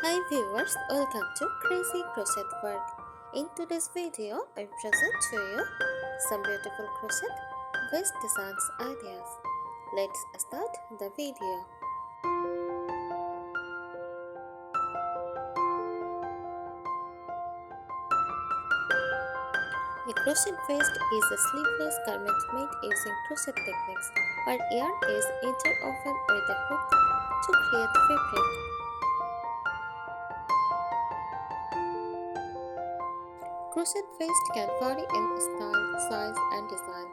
Hi viewers, welcome to Crazy Crochet Work. In today's video, I present to you some beautiful crochet waist designs ideas. Let's start the video. A crochet waist is a sleeveless garment made using crochet techniques where yarn is interwoven with a hook to create fabric. Crochet waist can vary in style, size, and design,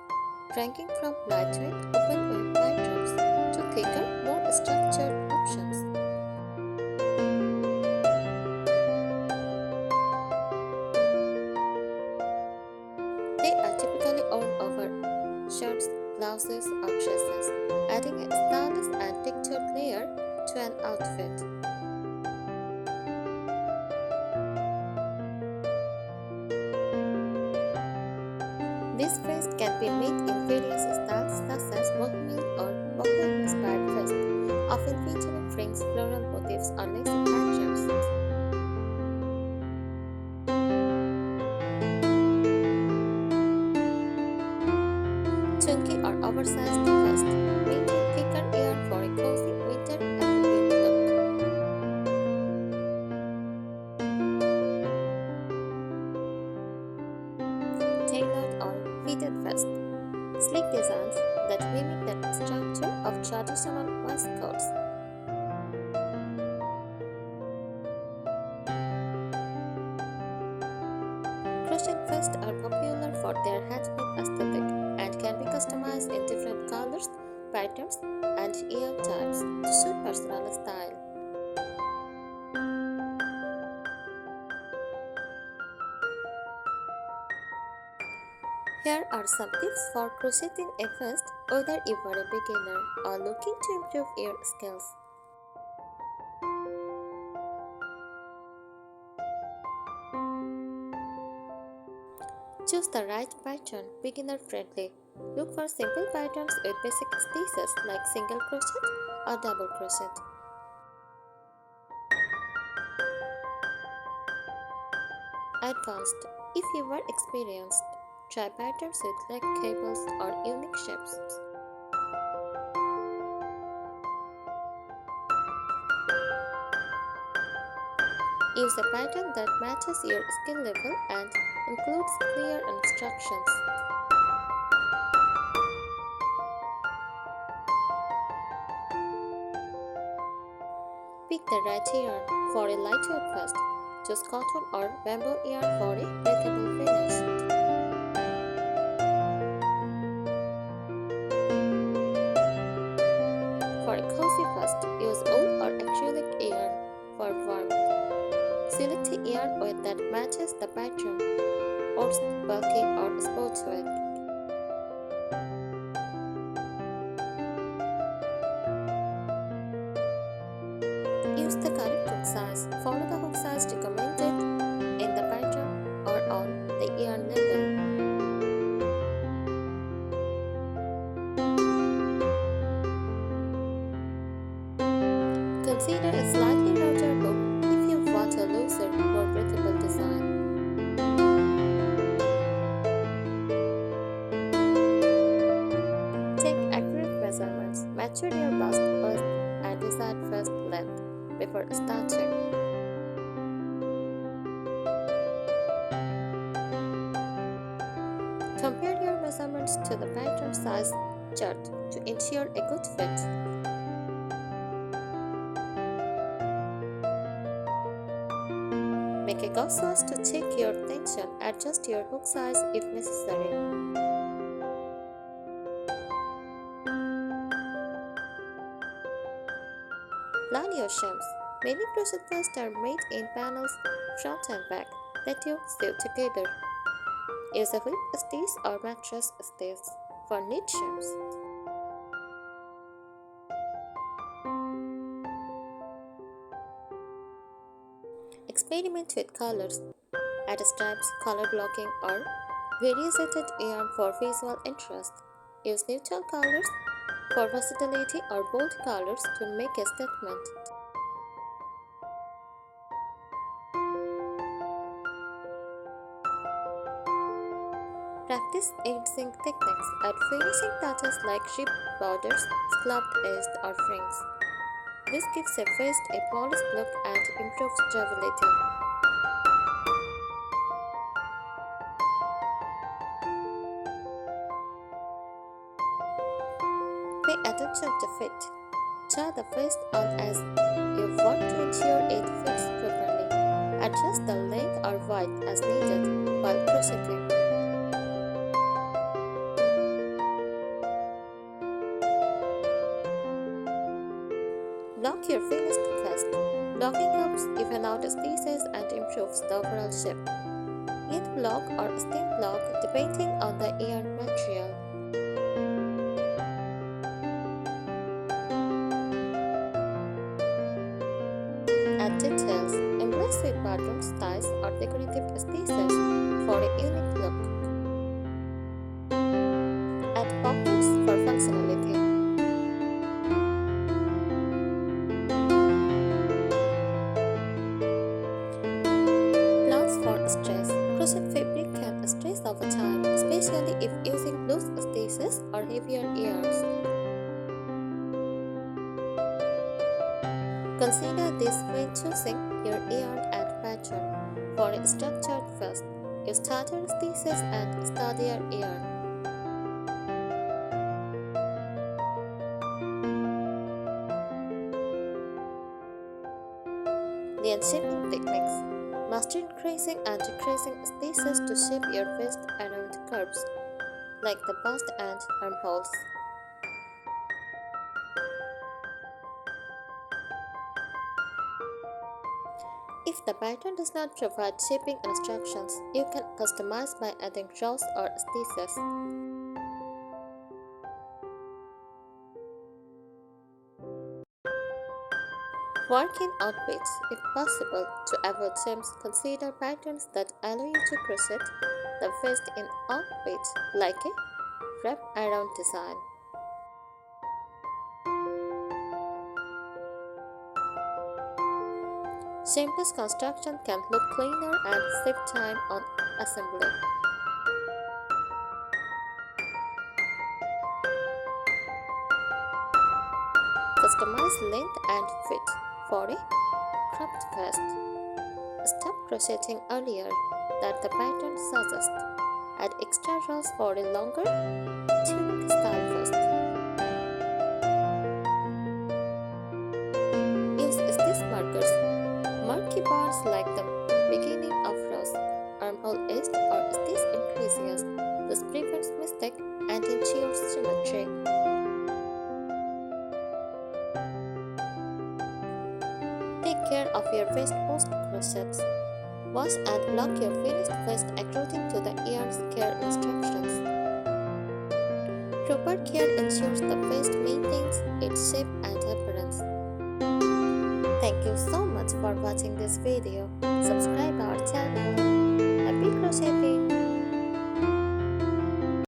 ranging from lightweight open web patterns to thicker, more structured options. They are typically worn over shirts, blouses, or dresses, adding a stylish and textured layer to an outfit. This vest can be made in various styles such as bohemian or boho-inspired vest, often featuring fringe, floral motifs, or lacy patterns. Chunky or oversized vest, made in thicker yarn for a cozy winter appropriate look. Tailored or fitted vest, sleek designs that mimic the structure of traditional waistcoats. Crochet vests are popular for their handmade aesthetic and can be customized in different colors, patterns, and yarn types to suit personal style. Here are some tips for crocheting a vest whether you are a beginner or looking to improve your skills. Choose the right pattern, beginner friendly. Look for simple patterns with basic stitches like single crochet or double crochet. Advanced. If you are experienced, try patterns with leg cables or unique shapes. Use a pattern that matches your skill level and includes clear instructions. Pick the right yarn for a lightweight vest. Choose cotton or bamboo yarn for a breathable finish. For a cozy vest, use wool or acrylic yarn for warmth. Select a yarn weight that matches the pattern, oats, bulky, or sportswear. Use the correct hook size. Follow the hook size recommended in the pattern or on the yarn label. Consider a slightly larger hook if you want a looser, more breathable design. Take accurate measurements, measure your bust, waist, and desired vest length before starting. Compare your measurements to the pattern size chart to ensure a good fit. Make a gauge swatch to check your tension, adjust your hook size if necessary. Plan your shims. Many crochet vests are made in panels front and back that you sew together. Use a whip stitch or mattress stitch for neat shims. Experiment with colors. Add stripes, color blocking, or variegated yarn for visual interest. Use neutral colors for versatility or bold colors to make a statement. Practice in-sync techniques at finishing touches like ship borders, scalloped edges, or rings. This gives a vest a polished look and improves durability. Pay attention to fit. Tie the vest on as you want to ensure it fits properly. Adjust the length or width as needed while crocheting. Block your finished vest. Blocking helps even out stitches and improves the overall shape. Knit block or stem block depending on the yarn material. Add details, embrace with patterns, ties, or decorative stitches for a unique look. Add pockets for functionality. Plans for stress. Crochet fabric can stress over time, especially if using loose stitches or heavier yarns. Consider this when choosing your yarn and pattern. For a structured vest, use tighter stitches and sturdier yarn. Then shaping techniques. Master increasing and decreasing stitches to shape your vest around curves, like the bust and armholes. If the pattern does not provide shaping instructions, you can customize by adding rows or stitches. Work in outfits. If possible, to avoid seams, consider patterns that allow you to crochet the vest in outfits like a wrap around design. Seamless construction can look cleaner and save time on assembly. Customize length and fit for a cropped vest. Stop crocheting earlier than the pattern suggests. Add extra rows for a longer tunic style vest. Use stitch markers. Mark key bars like the beginning of rows, armhole edge or stitch increases. This prevents mistake and ensures symmetry. Take care of your vest post-crochets. Wash and block your finished vest according to the yarn's care instructions. Proper care ensures the vest maintains its shape and appearance. Thank you so much for watching this video. Subscribe our channel. Happy crocheting!